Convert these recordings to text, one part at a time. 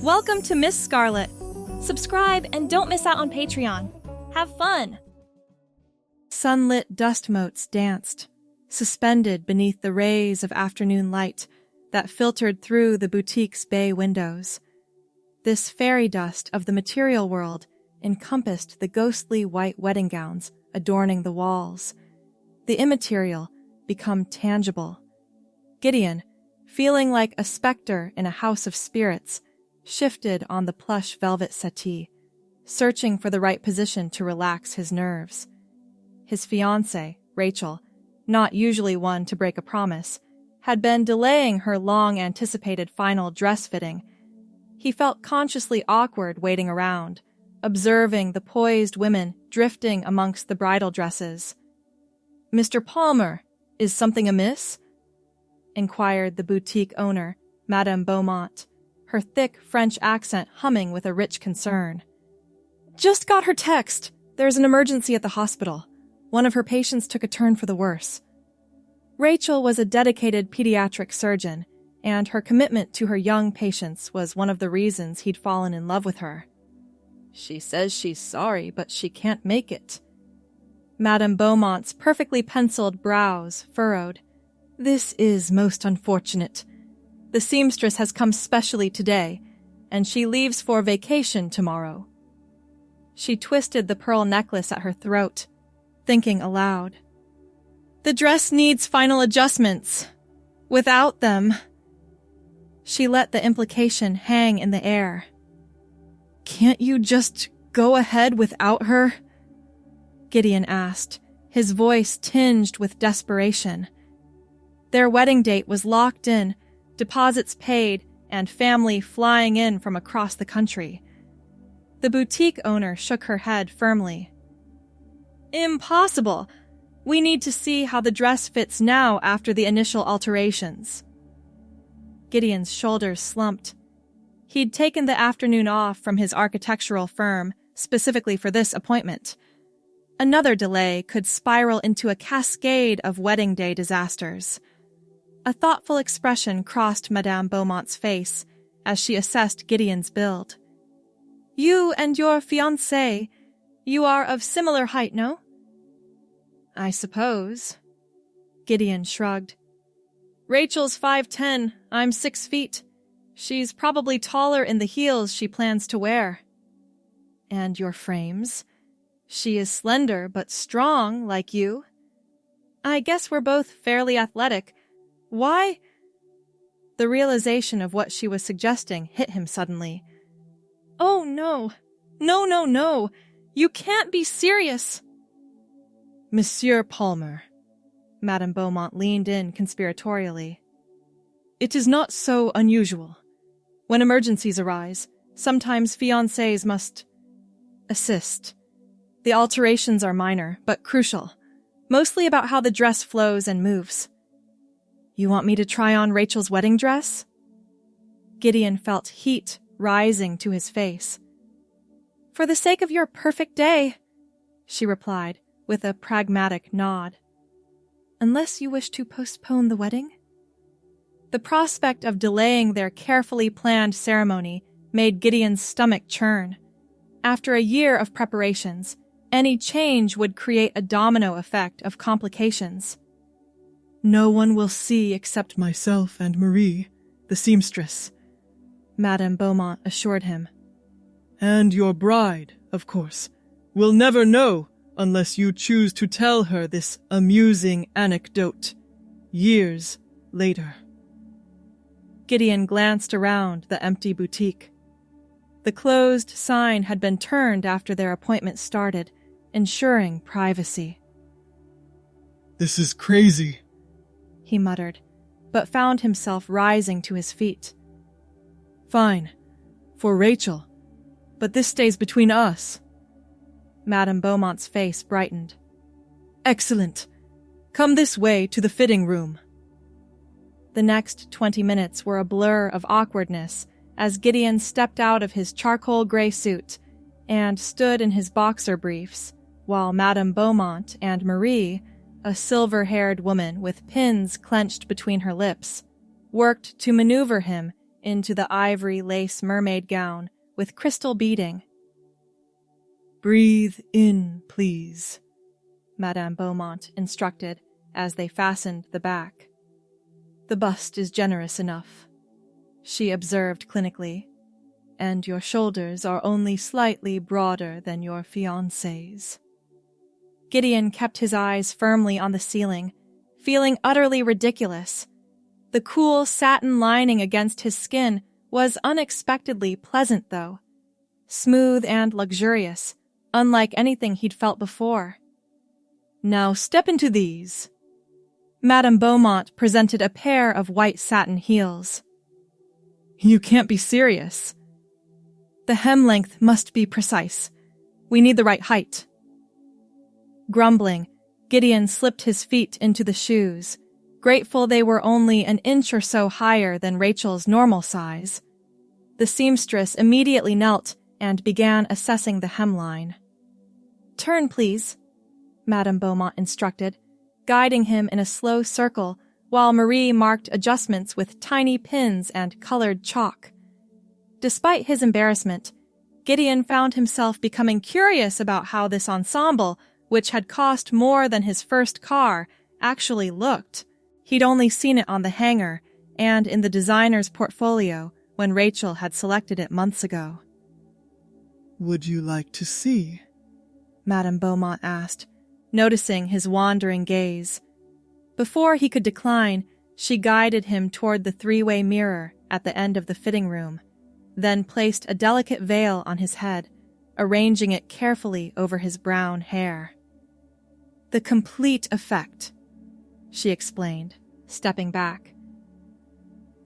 Welcome to Miss Scarlett. Subscribe and don't miss out on Patreon. Have fun! Sunlit dust motes danced, suspended beneath the rays of afternoon light that filtered through the boutique's bay windows. This fairy dust of the material world encompassed the ghostly white wedding gowns adorning the walls. The immaterial become tangible. Gideon, feeling like a specter in a house of spirits, shifted on the plush velvet settee, searching for the right position to relax his nerves. His fiancée, Rachel, not usually one to break a promise, had been delaying her long-anticipated final dress fitting. He felt consciously awkward waiting around, observing the poised women drifting amongst the bridal dresses. "Mr. Palmer, is something amiss?" inquired the boutique owner, Madame Beaumont, her thick French accent humming with a rich concern. "Just got her text. There's an emergency at the hospital. One of her patients took a turn for the worse." Rachel was a dedicated pediatric surgeon, and her commitment to her young patients was one of the reasons he'd fallen in love with her. "She says she's sorry, but she can't make it." Madame Beaumont's perfectly penciled brows furrowed. "This is most unfortunate. The seamstress has come specially today, and she leaves for vacation tomorrow." She twisted the pearl necklace at her throat, thinking aloud. "The dress needs final adjustments. Without them..." She let the implication hang in the air. "Can't you just go ahead without her?" Gideon asked, his voice tinged with desperation. Their wedding date was locked in, deposits paid, and family flying in from across the country. The boutique owner shook her head firmly. "Impossible! We need to see how the dress fits now after the initial alterations." Gideon's shoulders slumped. He'd taken the afternoon off from his architectural firm specifically for this appointment. Another delay could spiral into a cascade of wedding day disasters. A thoughtful expression crossed Madame Beaumont's face as she assessed Gideon's build. "You and your fiancé, you are of similar height, no?" "I suppose." Gideon shrugged. "Rachel's 5'10", I'm 6 feet. She's probably taller in the heels she plans to wear." "And your frames? She is slender but strong, like you." "I guess we're both fairly athletic. Why?" The realization of what she was suggesting hit him suddenly. "Oh, no. No. You can't be serious." "Monsieur Palmer," Madame Beaumont leaned in conspiratorially. "It is not so unusual. When emergencies arise, sometimes fiancés must assist. The alterations are minor, but crucial, mostly about how the dress flows and moves." "You want me to try on Rachel's wedding dress?" Gideon felt heat rising to his face. "For the sake of your perfect day," she replied with a pragmatic nod. "Unless you wish to postpone the wedding?" The prospect of delaying their carefully planned ceremony made Gideon's stomach churn. After a year of preparations, any change would create a domino effect of complications. "No one will see except myself and Marie, the seamstress," Madame Beaumont assured him. "And your bride, of course, will never know unless you choose to tell her this amusing anecdote years later." Gideon glanced around the empty boutique. The closed sign had been turned after their appointment started, ensuring privacy. "This is crazy," he muttered, but found himself rising to his feet. "Fine, for Rachel, but this stays between us." Madame Beaumont's face brightened. "Excellent. Come this way to the fitting room." The next 20 minutes were a blur of awkwardness as Gideon stepped out of his charcoal gray suit and stood in his boxer briefs, while Madame Beaumont and Marie, a silver-haired woman with pins clenched between her lips, worked to maneuver him into the ivory lace mermaid gown with crystal beading. Breathe in, please, Madame Beaumont instructed as they fastened the back. The bust is generous enough, she observed clinically, and your shoulders are only slightly broader than your fiancée's. Gideon kept his eyes firmly on the ceiling, feeling utterly ridiculous. The cool satin lining against his skin was unexpectedly pleasant, though. Smooth and luxurious, unlike anything he'd felt before. Now step into these. Madame Beaumont presented a pair of white satin heels. You can't be serious. The hem length must be precise. We need the right height. Grumbling, Gideon slipped his feet into the shoes, grateful they were only an inch or so higher than Rachel's normal size. The seamstress immediately knelt and began assessing the hemline. Turn, please, Madame Beaumont instructed, guiding him in a slow circle while Marie marked adjustments with tiny pins and colored chalk. Despite his embarrassment, Gideon found himself becoming curious about how this ensemble, which had cost more than his first car, actually looked. He'd only seen it on the hanger and in the designer's portfolio when Rachel had selected it months ago. Would you like to see? Madame Beaumont asked, noticing his wandering gaze. Before he could decline, she guided him toward the three-way mirror at the end of the fitting room, then placed a delicate veil on his head, arranging it carefully over his brown hair. The complete effect, she explained, stepping back.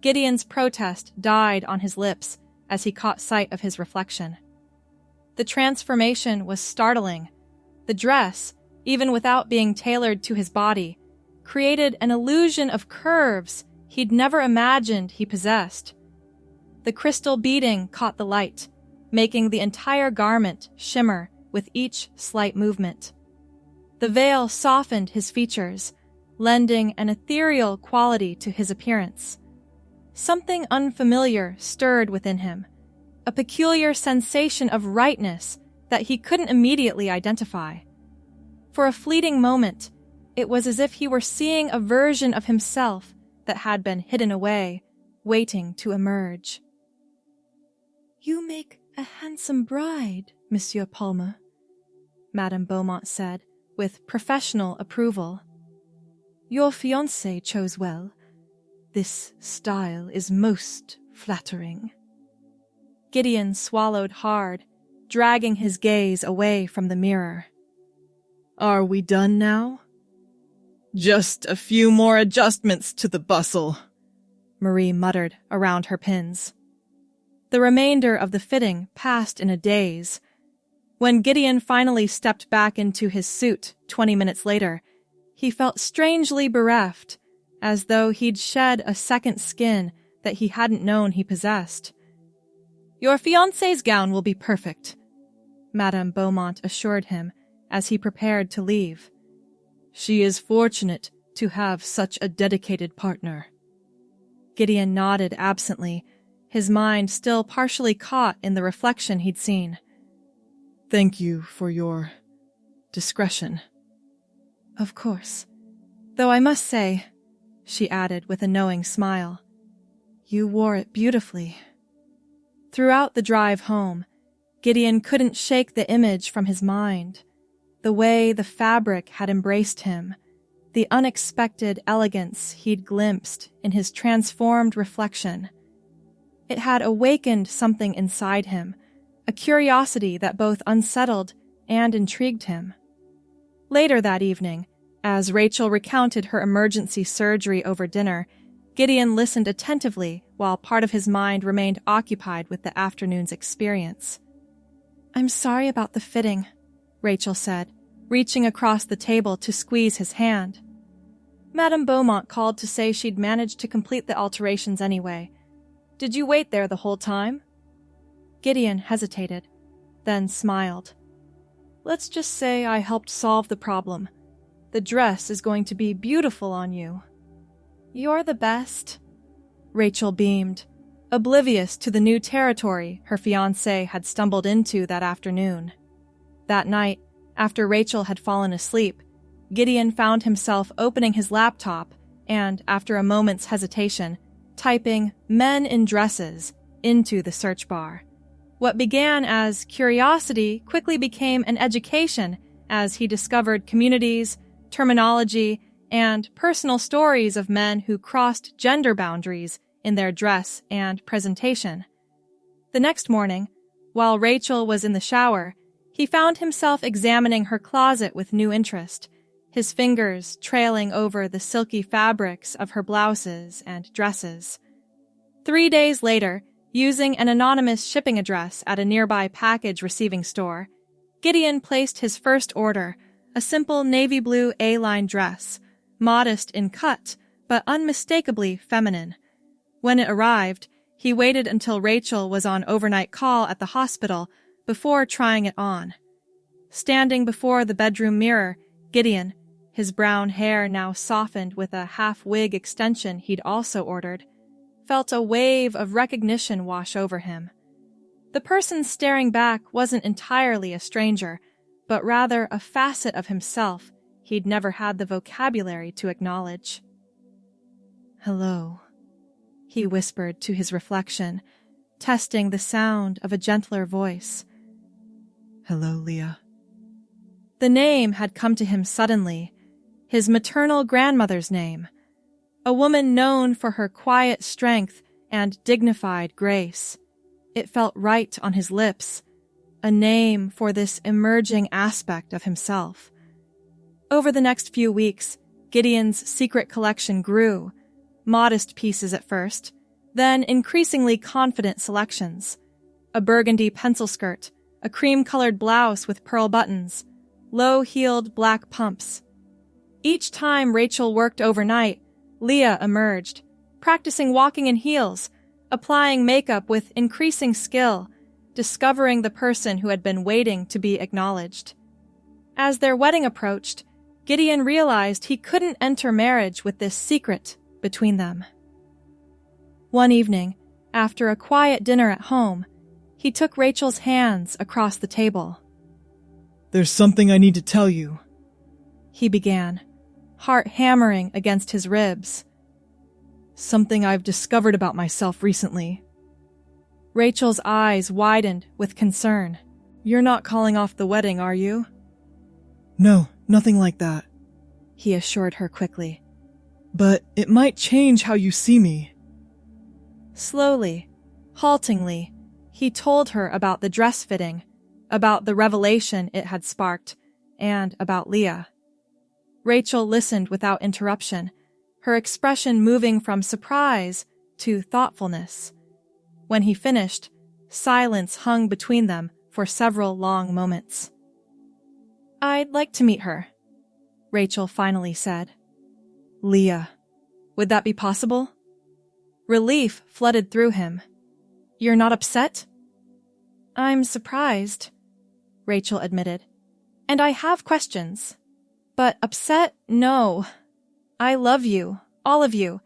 Gideon's protest died on his lips as he caught sight of his reflection. The transformation was startling. The dress, even without being tailored to his body, created an illusion of curves he'd never imagined he possessed. The crystal beading caught the light, making the entire garment shimmer with each slight movement. The veil softened his features, lending an ethereal quality to his appearance. Something unfamiliar stirred within him, a peculiar sensation of rightness that he couldn't immediately identify. For a fleeting moment, it was as if he were seeing a version of himself that had been hidden away, waiting to emerge. "You make a handsome bride, Monsieur Palmer," Madame Beaumont said, with professional approval. "Your fiancé chose well. This style is most flattering." Gideon swallowed hard, dragging his gaze away from the mirror. Are we done now? Just a few more adjustments to the bustle, Marie muttered around her pins. The remainder of the fitting passed in a daze. When Gideon finally stepped back into his suit 20 minutes later, he felt strangely bereft, as though he'd shed a second skin that he hadn't known he possessed. "Your fiancé's gown will be perfect," Madame Beaumont assured him as he prepared to leave. She is fortunate to have such a dedicated partner. Gideon nodded absently, his mind still partially caught in the reflection he'd seen. Thank you for your discretion. Of course. Though I must say, she added with a knowing smile, you wore it beautifully. Throughout the drive home, Gideon couldn't shake the image from his mind. The way the fabric had embraced him, the unexpected elegance he'd glimpsed in his transformed reflection. It had awakened something inside him, a curiosity that both unsettled and intrigued him. Later that evening, as Rachel recounted her emergency surgery over dinner, Gideon listened attentively while part of his mind remained occupied with the afternoon's experience. I'm sorry about the fitting, Rachel said, reaching across the table to squeeze his hand. Madame Beaumont called to say she'd managed to complete the alterations anyway. Did you wait there the whole time? Gideon hesitated, then smiled. Let's just say I helped solve the problem. The dress is going to be beautiful on you. You're the best. Rachel beamed, oblivious to the new territory her fiancé had stumbled into that afternoon. That night, after Rachel had fallen asleep, Gideon found himself opening his laptop and, after a moment's hesitation, typing "men in dresses" into the search bar. What began as curiosity quickly became an education as he discovered communities, terminology, and personal stories of men who crossed gender boundaries in their dress and presentation. The next morning, while Rachel was in the shower, he found himself examining her closet with new interest, his fingers trailing over the silky fabrics of her blouses and dresses. 3 days later, using an anonymous shipping address at a nearby package receiving store, Gideon placed his first order, a simple navy blue A-line dress, modest in cut, but unmistakably feminine. When it arrived, he waited until Rachel was on overnight call at the hospital before trying it on. Standing before the bedroom mirror, Gideon, his brown hair now softened with a half-wig extension he'd also ordered, felt a wave of recognition wash over him. The person staring back wasn't entirely a stranger, but rather a facet of himself he'd never had the vocabulary to acknowledge. "Hello," he whispered to his reflection, testing the sound of a gentler voice. "Hello, Leah." The name had come to him suddenly, his maternal grandmother's name, a woman known for her quiet strength and dignified grace. It felt right on his lips, a name for this emerging aspect of himself. Over the next few weeks, Gideon's secret collection grew, modest pieces at first, then increasingly confident selections. A burgundy pencil skirt, a cream-colored blouse with pearl buttons, low-heeled black pumps. Each time Rachel worked overnight, Leah emerged, practicing walking in heels, applying makeup with increasing skill, discovering the person who had been waiting to be acknowledged. As their wedding approached, Gideon realized he couldn't enter marriage with this secret between them. One evening, after a quiet dinner at home, he took Rachel's hands across the table. "There's something I need to tell you," he began, heart hammering against his ribs. "Something I've discovered about myself recently." Rachel's eyes widened with concern. "You're not calling off the wedding, are you?" "No, nothing like that," he assured her quickly. "But it might change how you see me." Slowly, haltingly, he told her about the dress fitting, about the revelation it had sparked, and about Leah. Rachel listened without interruption, her expression moving from surprise to thoughtfulness. When he finished, silence hung between them for several long moments. "I'd like to meet her," Rachel finally said. "Leah, would that be possible?" Relief flooded through him. "You're not upset?" "I'm surprised," Rachel admitted. "And I have questions. But upset? No. I love you, all of you,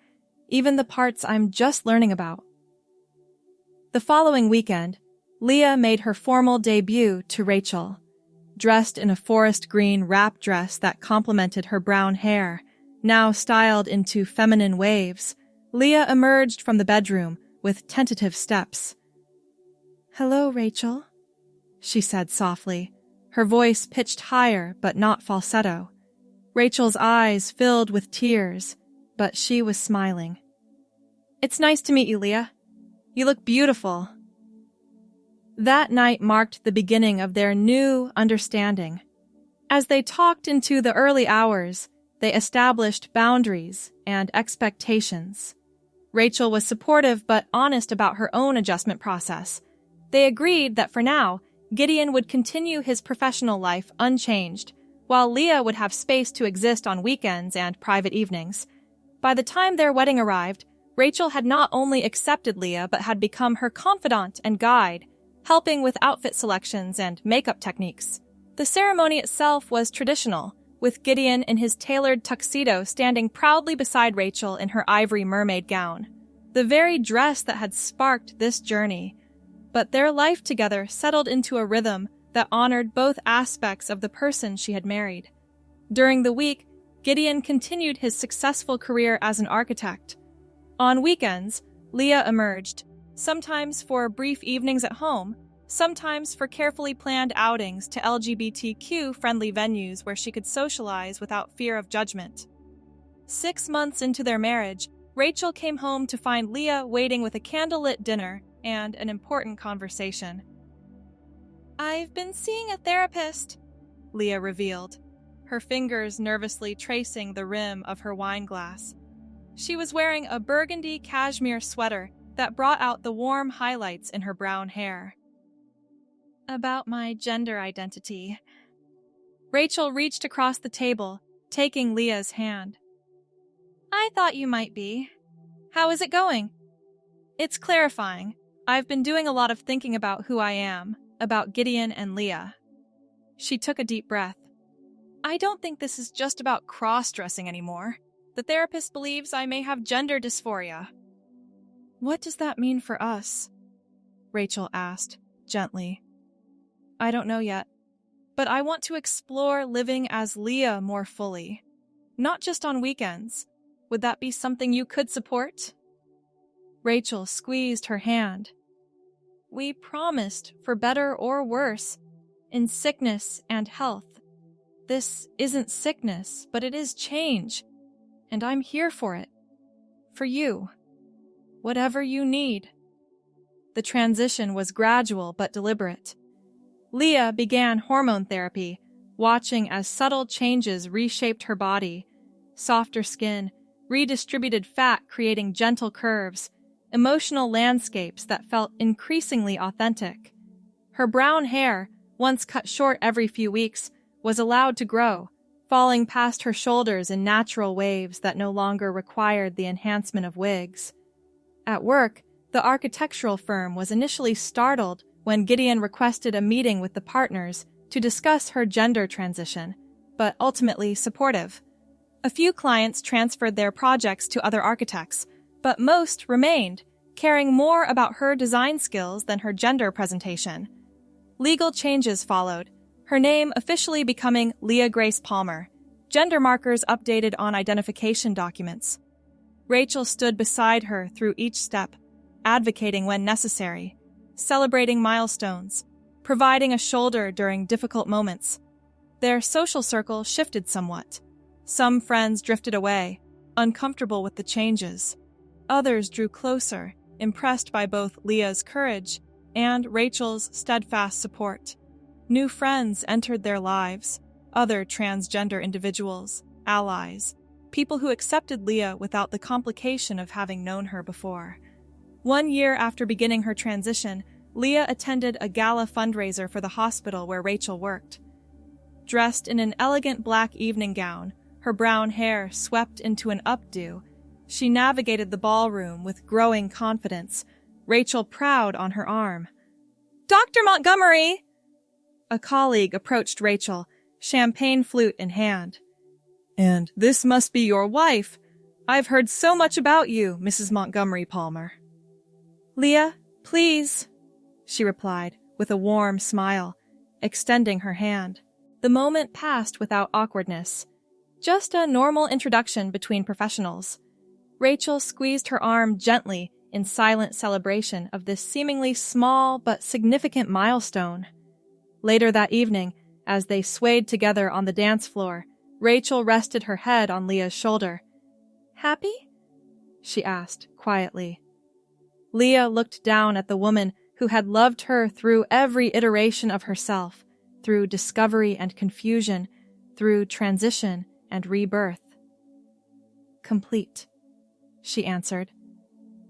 even the parts I'm just learning about." The following weekend, Leah made her formal debut to Rachel. Dressed in a forest green wrap dress that complemented her brown hair, now styled into feminine waves, Leah emerged from the bedroom with tentative steps. "Hello, Rachel," she said softly, her voice pitched higher but not falsetto. Rachel's eyes filled with tears, but she was smiling. "It's nice to meet you, Leah. You look beautiful." That night marked the beginning of their new understanding. As they talked into the early hours, they established boundaries and expectations. Rachel was supportive but honest about her own adjustment process. They agreed that for now, Gideon would continue his professional life unchanged, while Leah would have space to exist on weekends and private evenings. By the time their wedding arrived, Rachel had not only accepted Leah but had become her confidant and guide, helping with outfit selections and makeup techniques. The ceremony itself was traditional, with Gideon in his tailored tuxedo standing proudly beside Rachel in her ivory mermaid gown. the very dress that had sparked this journey. But their life together settled into a rhythm that honored both aspects of the person she had married. During the week, Gideon continued his successful career as an architect. On weekends, Leah emerged, sometimes for brief evenings at home, sometimes for carefully planned outings to LGBTQ-friendly venues where she could socialize without fear of judgment. 6 months into their marriage, Rachel came home to find Leah waiting with a candlelit dinner and an important conversation. "I've been seeing a therapist," Leah revealed, her fingers nervously tracing the rim of her wine glass. She was wearing a burgundy cashmere sweater that brought out the warm highlights in her brown hair. "About my gender identity." Rachel reached across the table, taking Leah's hand. "I thought you might be. How is it going?" "It's clarifying. I've been doing a lot of thinking about who I am, about Gideon and Leah." She took a deep breath. "I don't think this is just about cross-dressing anymore. The therapist believes I may have gender dysphoria." "What does that mean for us?" Rachel asked, gently. "I don't know yet, but I want to explore living as Leah more fully. Not just on weekends. Would that be something you could support?" Rachel squeezed her hand. "We promised, for better or worse, in sickness and health. This isn't sickness, but it is change, and I'm here for it. For you. Whatever you need." The transition was gradual but deliberate. Leah began hormone therapy, watching as subtle changes reshaped her body. Softer skin, redistributed fat creating gentle curves, emotional landscapes that felt increasingly authentic. Her brown hair, once cut short every few weeks, was allowed to grow, falling past her shoulders in natural waves that no longer required the enhancement of wigs. At work, the architectural firm was initially startled when Gideon requested a meeting with the partners to discuss her gender transition, but ultimately supportive. A few clients transferred their projects to other architects, but most remained, caring more about her design skills than her gender presentation. Legal changes followed, her name officially becoming Leah Grace Palmer, gender markers updated on identification documents. Rachel stood beside her through each step, advocating when necessary, celebrating milestones, providing a shoulder during difficult moments. Their social circle shifted somewhat. Some friends drifted away, uncomfortable with the changes. Others drew closer, impressed by both Leah's courage and Rachel's steadfast support. New friends entered their lives, other transgender individuals, allies, people who accepted Leah without the complication of having known her before. 1 year after beginning her transition, Leah attended a gala fundraiser for the hospital where Rachel worked. Dressed in an elegant black evening gown, her brown hair swept into an updo, she navigated the ballroom with growing confidence, Rachel proud on her arm. "Dr. Montgomery!" A colleague approached Rachel, champagne flute in hand. "And this must be your wife. I've heard so much about you, Mrs. Montgomery Palmer." "Leah, please," she replied with a warm smile, extending her hand. The moment passed without awkwardness. Just a normal introduction between professionals. Rachel squeezed her arm gently in silent celebration of this seemingly small but significant milestone. Later that evening, as they swayed together on the dance floor, Rachel rested her head on Leah's shoulder. "Happy?" she asked quietly. Leah looked down at the woman who had loved her through every iteration of herself, through discovery and confusion, through transition and rebirth. "Complete," she answered.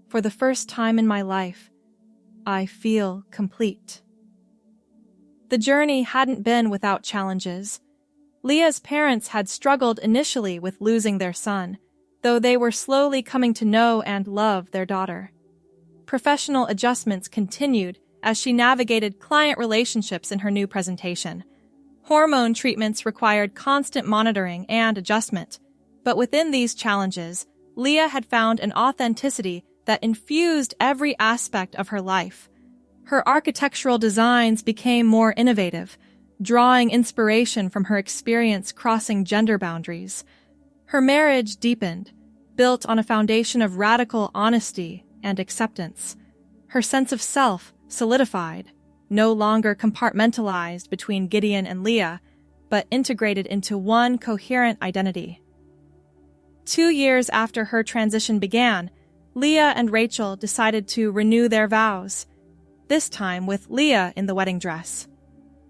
"For the first time in my life, I feel complete." The journey hadn't been without challenges. Leah's parents had struggled initially with losing their son, though they were slowly coming to know and love their daughter. Professional adjustments continued as she navigated client relationships in her new presentation. Hormone treatments required constant monitoring and adjustment, but within these challenges, Leah had found an authenticity that infused every aspect of her life. Her architectural designs became more innovative, drawing inspiration from her experience crossing gender boundaries. Her marriage deepened, built on a foundation of radical honesty and acceptance. Her sense of self solidified, no longer compartmentalized between Gideon and Leah, but integrated into one coherent identity. 2 years after her transition began, Leah and Rachel decided to renew their vows, this time with Leah in the wedding dress.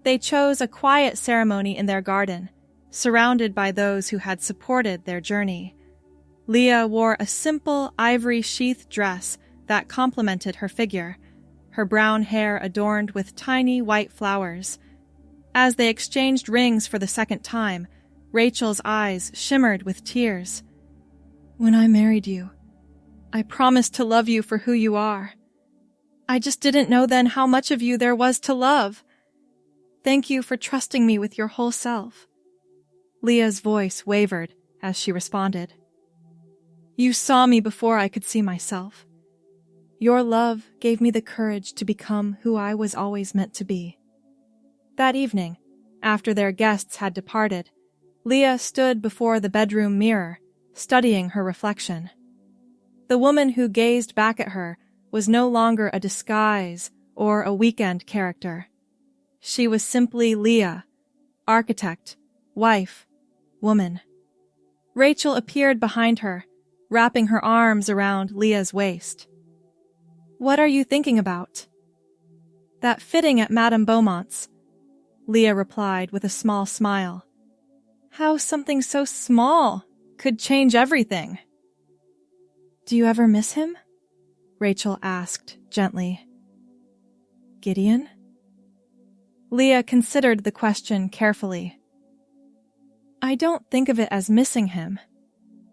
They chose a quiet ceremony in their garden, surrounded by those who had supported their journey. Leah wore a simple ivory sheath dress that complemented her figure, her brown hair adorned with tiny white flowers. As they exchanged rings for the second time, Rachel's eyes shimmered with tears. "When I married you, I promised to love you for who you are. I just didn't know then how much of you there was to love. Thank you for trusting me with your whole self." Leah's voice wavered as she responded. "You saw me before I could see myself. Your love gave me the courage to become who I was always meant to be." That evening, after their guests had departed, Leah stood before the bedroom mirror, studying her reflection. The woman who gazed back at her was no longer a disguise or a weekend character. She was simply Leah, architect, wife, woman. Rachel appeared behind her, wrapping her arms around Leah's waist. "What are you thinking about?" "That fitting at Madame Beaumont's," Leah replied with a small smile. "How something so small could change everything." "Do you ever miss him?" Rachel asked gently. "Gideon?" Leah considered the question carefully. "I don't think of it as missing him.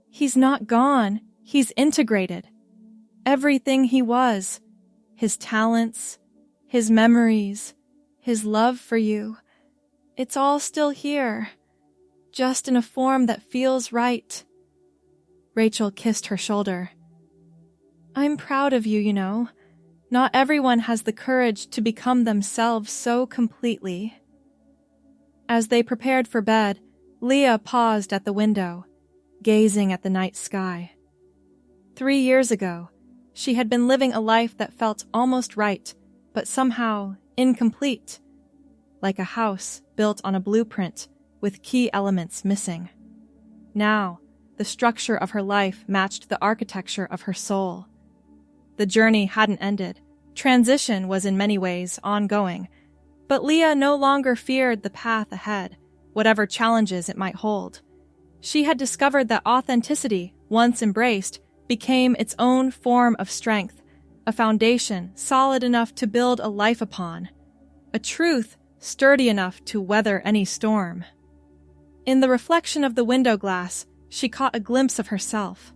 He's not gone, he's integrated. Everything he was, his talents, his memories, his love for you, it's all still here, just in a form that feels right." Rachel kissed her shoulder. "I'm proud of you, you know. Not everyone has the courage to become themselves so completely." As they prepared for bed, Leah paused at the window, gazing at the night sky. 3 years ago, she had been living a life that felt almost right, but somehow incomplete, like a house built on a blueprint with key elements missing. Now, the structure of her life matched the architecture of her soul. The journey hadn't ended. Transition was in many ways ongoing, but Leah no longer feared the path ahead, whatever challenges it might hold. She had discovered that authenticity, once embraced, became its own form of strength, a foundation solid enough to build a life upon, a truth sturdy enough to weather any storm. In the reflection of the window glass, she caught a glimpse of herself.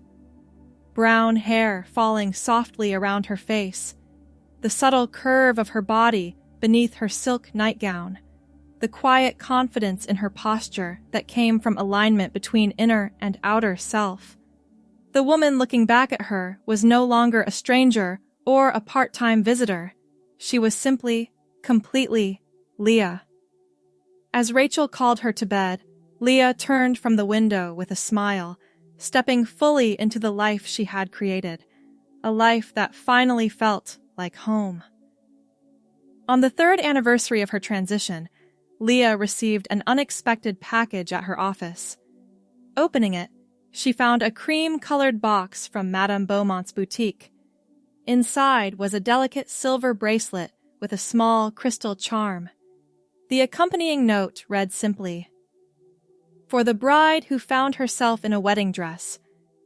Brown hair falling softly around her face, the subtle curve of her body beneath her silk nightgown, the quiet confidence in her posture that came from alignment between inner and outer self. The woman looking back at her was no longer a stranger or a part-time visitor. She was simply, completely Leah. As Rachel called her to bed, Leah turned from the window with a smile, stepping fully into the life she had created, a life that finally felt like home. On the 3rd anniversary of her transition, Leah received an unexpected package at her office. Opening it, she found a cream-colored box from Madame Beaumont's boutique. Inside was a delicate silver bracelet with a small crystal charm. The accompanying note read simply, "For the bride who found herself in a wedding dress,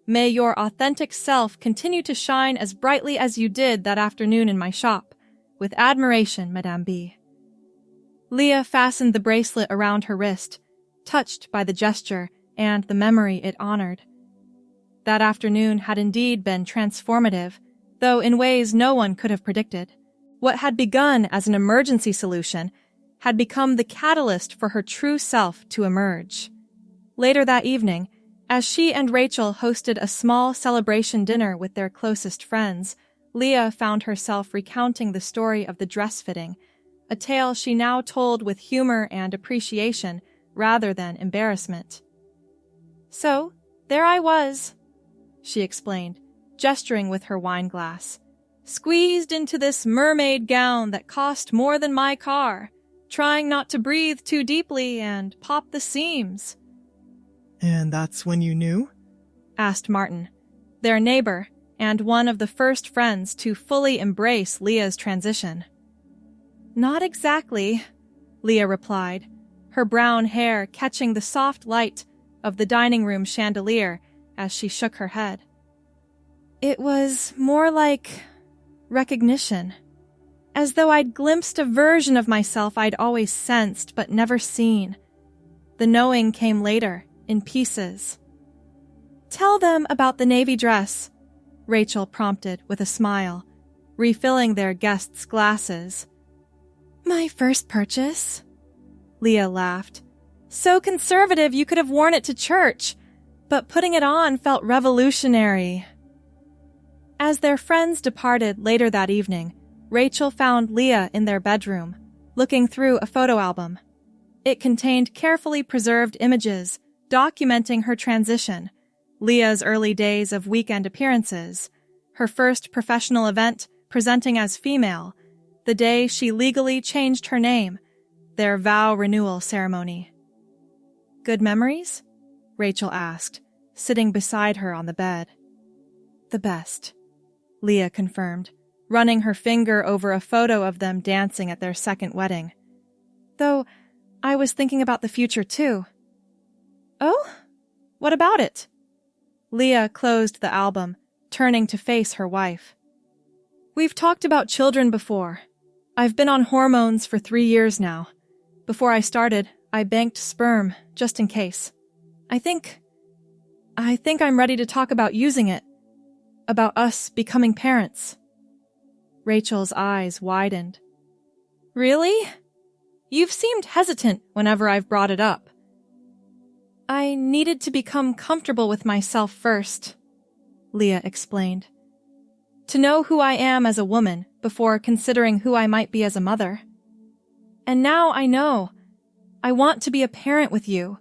may your authentic self continue to shine as brightly as you did that afternoon in my shop. With admiration, Madame B." Leah fastened the bracelet around her wrist, touched by the gesture and the memory it honored. That afternoon had indeed been transformative, though in ways no one could have predicted. What had begun as an emergency solution had become the catalyst for her true self to emerge. Later that evening, As she and Rachel hosted a small celebration dinner with their closest friends, Leah found herself recounting the story of the dress fitting, a tale she now told with humor and appreciation rather than embarrassment. "So, there I was," she explained, gesturing with her wine glass, "squeezed into this mermaid gown that cost more than my car, trying not to breathe too deeply and pop the seams." And that's when you knew? Asked Martin, their neighbor and one of the first friends to fully embrace Leah's transition. "Not exactly," Leah replied, her brown hair catching the soft light of the dining room chandelier as she shook her head. "It was more like recognition, as though I'd glimpsed a version of myself I'd always sensed but never seen. The knowing came later, in pieces." "Tell them about the navy dress," Rachel prompted with a smile, refilling their guests' glasses. "My first purchase," Leah laughed. "So conservative you could have worn it to church, but putting it on felt revolutionary." As their friends departed later that evening, Rachel found Leah in their bedroom, looking through a photo album. It contained carefully preserved images documenting her transition, Leah's early days of weekend appearances, her first professional event presenting as female, the day she legally changed her name, their vow renewal ceremony. "Good memories?" Rachel asked, sitting beside her on the bed. "The best," Leah confirmed, running her finger over a photo of them dancing at their second wedding. "Though, I was thinking about the future too." "Oh? What about it?" Leah closed the album, turning to face her wife. "We've talked about children before. I've been on hormones for 3 years now. Before I started, I banked sperm, just in case. I think I'm ready to talk about using it. About us becoming parents." Rachel's eyes widened. "Really? You've seemed hesitant whenever I've brought it up." "I needed to become comfortable with myself first," Leah explained. "To know who I am as a woman before considering who I might be as a mother. And now I know. I want to be a parent with you.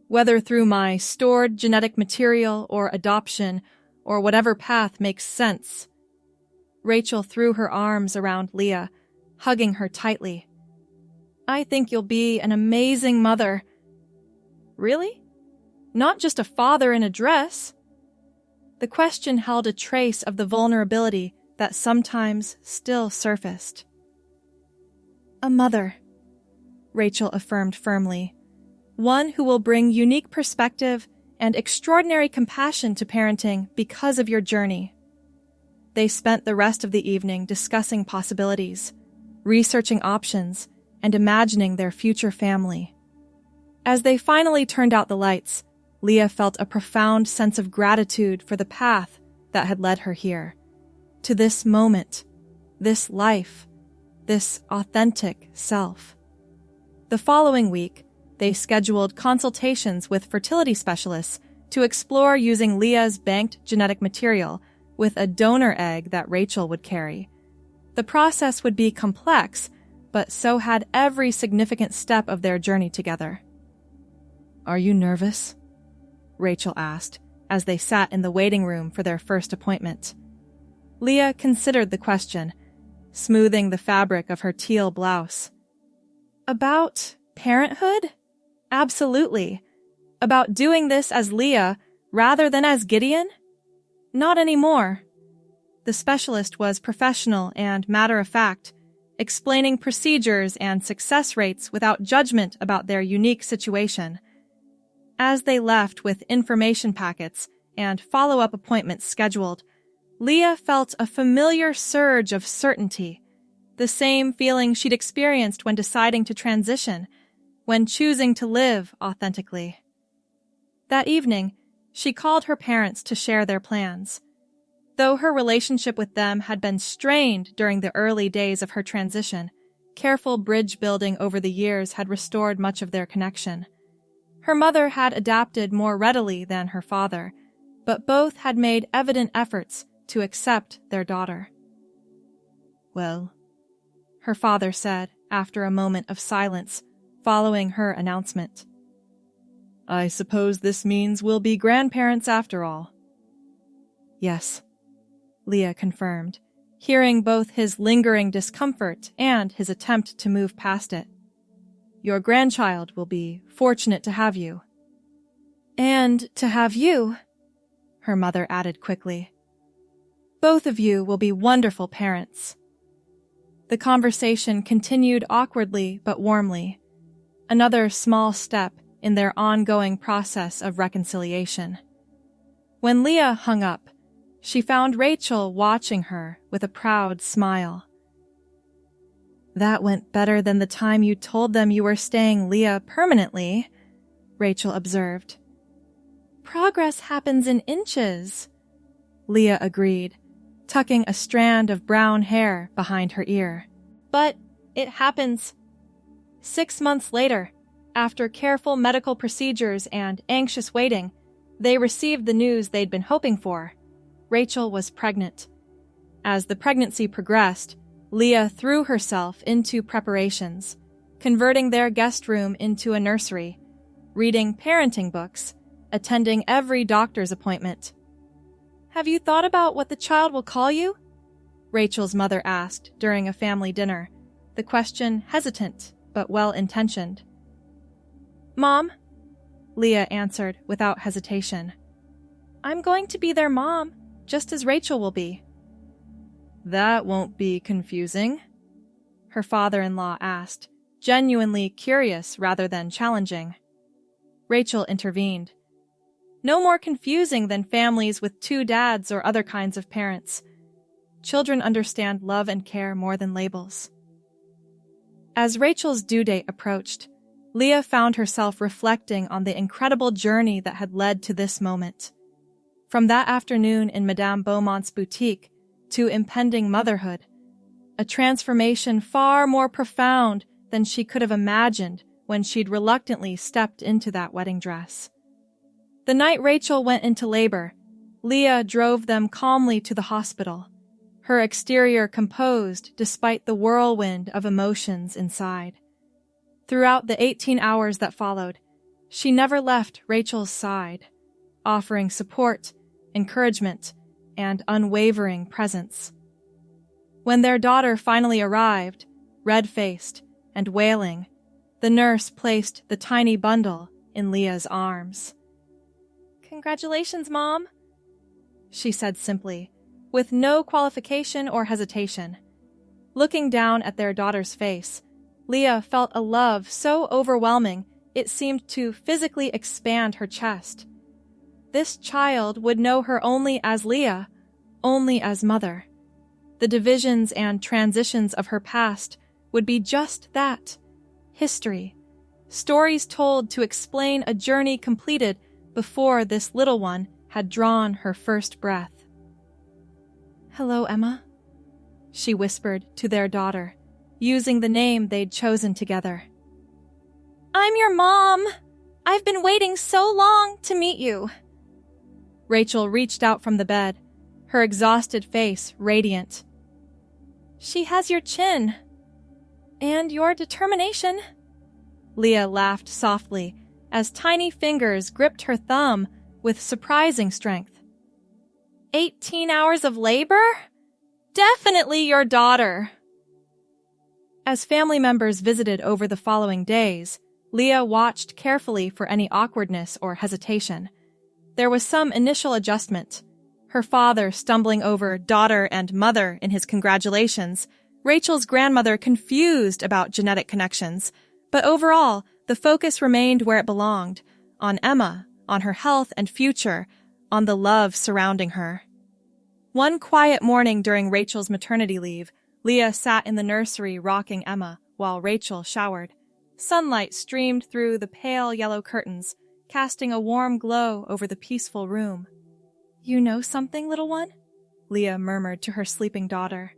Whether through my stored genetic material or adoption or whatever path makes sense." Rachel threw her arms around Leah, hugging her tightly. "I think you'll be an amazing mother." "Really? Not just a father in a dress?" The question held a trace of the vulnerability that sometimes still surfaced. "A mother," Rachel affirmed firmly. "One who will bring unique perspective and extraordinary compassion to parenting because of your journey." They spent the rest of the evening discussing possibilities, researching options, and imagining their future family. As they finally turned out the lights, Leah felt a profound sense of gratitude for the path that had led her here, to this moment, this life, this authentic self. The following week, they scheduled consultations with fertility specialists to explore using Leah's banked genetic material with a donor egg that Rachel would carry. The process would be complex, but so had every significant step of their journey together. "Are you nervous?" Rachel asked, as they sat in the waiting room for their first appointment. Leah considered the question, smoothing the fabric of her teal blouse. "About parenthood? Absolutely. About doing this as Leah rather than as Gideon? Not anymore." The specialist was professional and matter-of-fact, explaining procedures and success rates without judgment about their unique situation. As they left with information packets and follow-up appointments scheduled, Leah felt a familiar surge of certainty, the same feeling she'd experienced when deciding to transition, when choosing to live authentically. That evening, she called her parents to share their plans. Though her relationship with them had been strained during the early days of her transition, careful bridge building over the years had restored much of their connection. Her mother had adapted more readily than her father, but both had made evident efforts to accept their daughter. Well, her father said after a moment of silence following her announcement. I suppose this means we'll be grandparents after all. Yes, Leah confirmed, hearing both his lingering discomfort and his attempt to move past it. Your grandchild will be fortunate to have you. And to have you, her mother added quickly. Both of you will be wonderful parents. The conversation continued awkwardly but warmly, another small step in their ongoing process of reconciliation. When Leah hung up, she found Rachel watching her with a proud smile. That went better than the time you told them you were staying Leah permanently, Rachel observed. Progress happens in inches, Leah agreed, tucking a strand of brown hair behind her ear. But it happens. 6 months later, after careful medical procedures and anxious waiting, they received the news they'd been hoping for. Rachel was pregnant. As the pregnancy progressed, Leah threw herself into preparations, converting their guest room into a nursery, reading parenting books, attending every doctor's appointment. Have you thought about what the child will call you? Rachel's mother asked during a family dinner, the question hesitant but well-intentioned. Mom, Leah answered without hesitation. I'm going to be their mom, just as Rachel will be. That won't be confusing, her father-in-law asked, genuinely curious rather than challenging. Rachel intervened. No more confusing than families with 2 dads or other kinds of parents. Children understand love and care more than labels. As Rachel's due date approached, Leah found herself reflecting on the incredible journey that had led to this moment. From that afternoon in Madame Beaumont's boutique to impending motherhood, a transformation far more profound than she could have imagined when she'd reluctantly stepped into that wedding dress. The night Rachel went into labor, Leah drove them calmly to the hospital, her exterior composed despite the whirlwind of emotions inside. Throughout the 18 hours that followed, she never left Rachel's side, offering support, encouragement, and unwavering presence. When their daughter finally arrived, red-faced and wailing, the nurse placed the tiny bundle in Leah's arms. Congratulations, Mom, she said simply, with no qualification or hesitation. Looking down at their daughter's face, Leah felt a love so overwhelming it seemed to physically expand her chest. This child would know her only as Leah, only as mother. The divisions and transitions of her past would be just that, history, stories told to explain a journey completed before this little one had drawn her first breath. Hello, Emma, she whispered to their daughter, using the name they'd chosen together. I'm your mom. I've been waiting so long to meet you. Rachel reached out from the bed, her exhausted face radiant. She has your chin. And your determination. Leah laughed softly as tiny fingers gripped her thumb with surprising strength. 18 hours of labor? Definitely your daughter. As family members visited over the following days, Leah watched carefully for any awkwardness or hesitation. There was some initial adjustment. Her father stumbling over daughter and mother in his congratulations, Rachel's grandmother confused about genetic connections, but overall, the focus remained where it belonged, on Emma, on her health and future, on the love surrounding her. One quiet morning during Rachel's maternity leave, Leah sat in the nursery rocking Emma while Rachel showered. Sunlight streamed through the pale yellow curtains, casting a warm glow over the peaceful room. You know something, little one? Leah murmured to her sleeping daughter.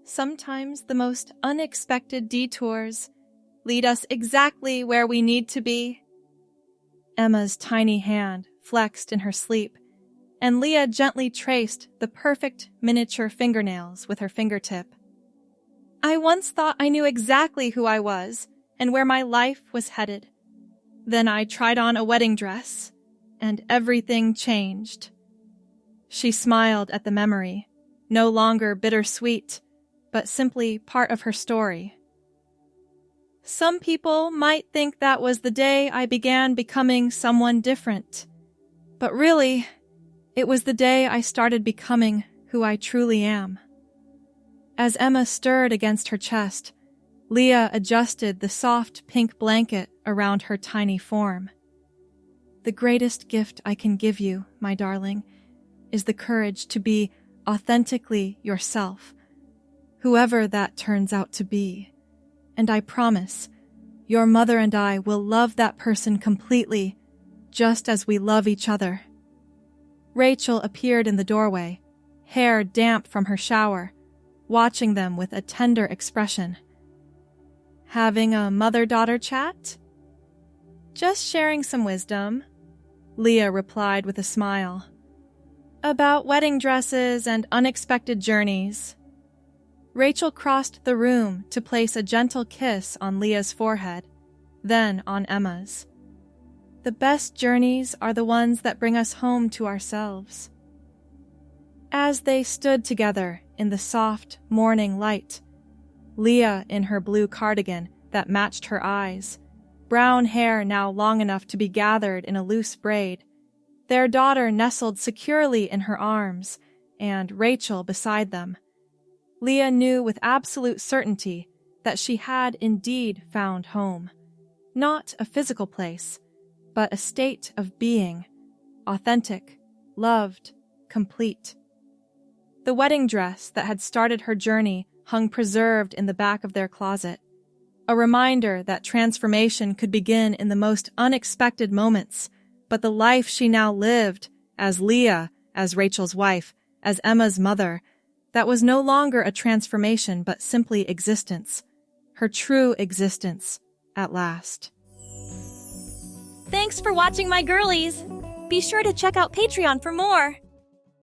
Sometimes the most unexpected detours lead us exactly where we need to be, Emma's tiny hand flexed in her sleep, and Leah gently traced the perfect miniature fingernails with her fingertip. I once thought I knew exactly who I was and where my life was headed. Then I tried on a wedding dress, and everything changed. She smiled at the memory, no longer bittersweet, but simply part of her story. Some people might think that was the day I began becoming someone different, but really, it was the day I started becoming who I truly am. As Emma stirred against her chest, Leah adjusted the soft pink blanket around her tiny form. The greatest gift I can give you, my darling, is the courage to be authentically yourself, whoever that turns out to be. And I promise, your mother and I will love that person completely, just as we love each other. Rachel appeared in the doorway, hair damp from her shower, watching them with a tender expression. Having a mother-daughter chat? Just sharing some wisdom, Leah replied with a smile. About wedding dresses and unexpected journeys. Rachel crossed the room to place a gentle kiss on Leah's forehead, then on Emma's. The best journeys are the ones that bring us home to ourselves. As they stood together in the soft morning light, Leah in her blue cardigan that matched her eyes, brown hair now long enough to be gathered in a loose braid, their daughter nestled securely in her arms, and Rachel beside them, Leah knew with absolute certainty that she had indeed found home. Not a physical place, but a state of being, authentic, loved, complete. The wedding dress that had started her journey hung preserved in the back of their closet, a reminder that transformation could begin in the most unexpected moments, but the life she now lived, as Leah, as Rachel's wife, as Emma's mother, that was no longer a transformation but simply existence, her true existence, at last. Thanks for watching, my girlies! Be sure to check out Patreon for more!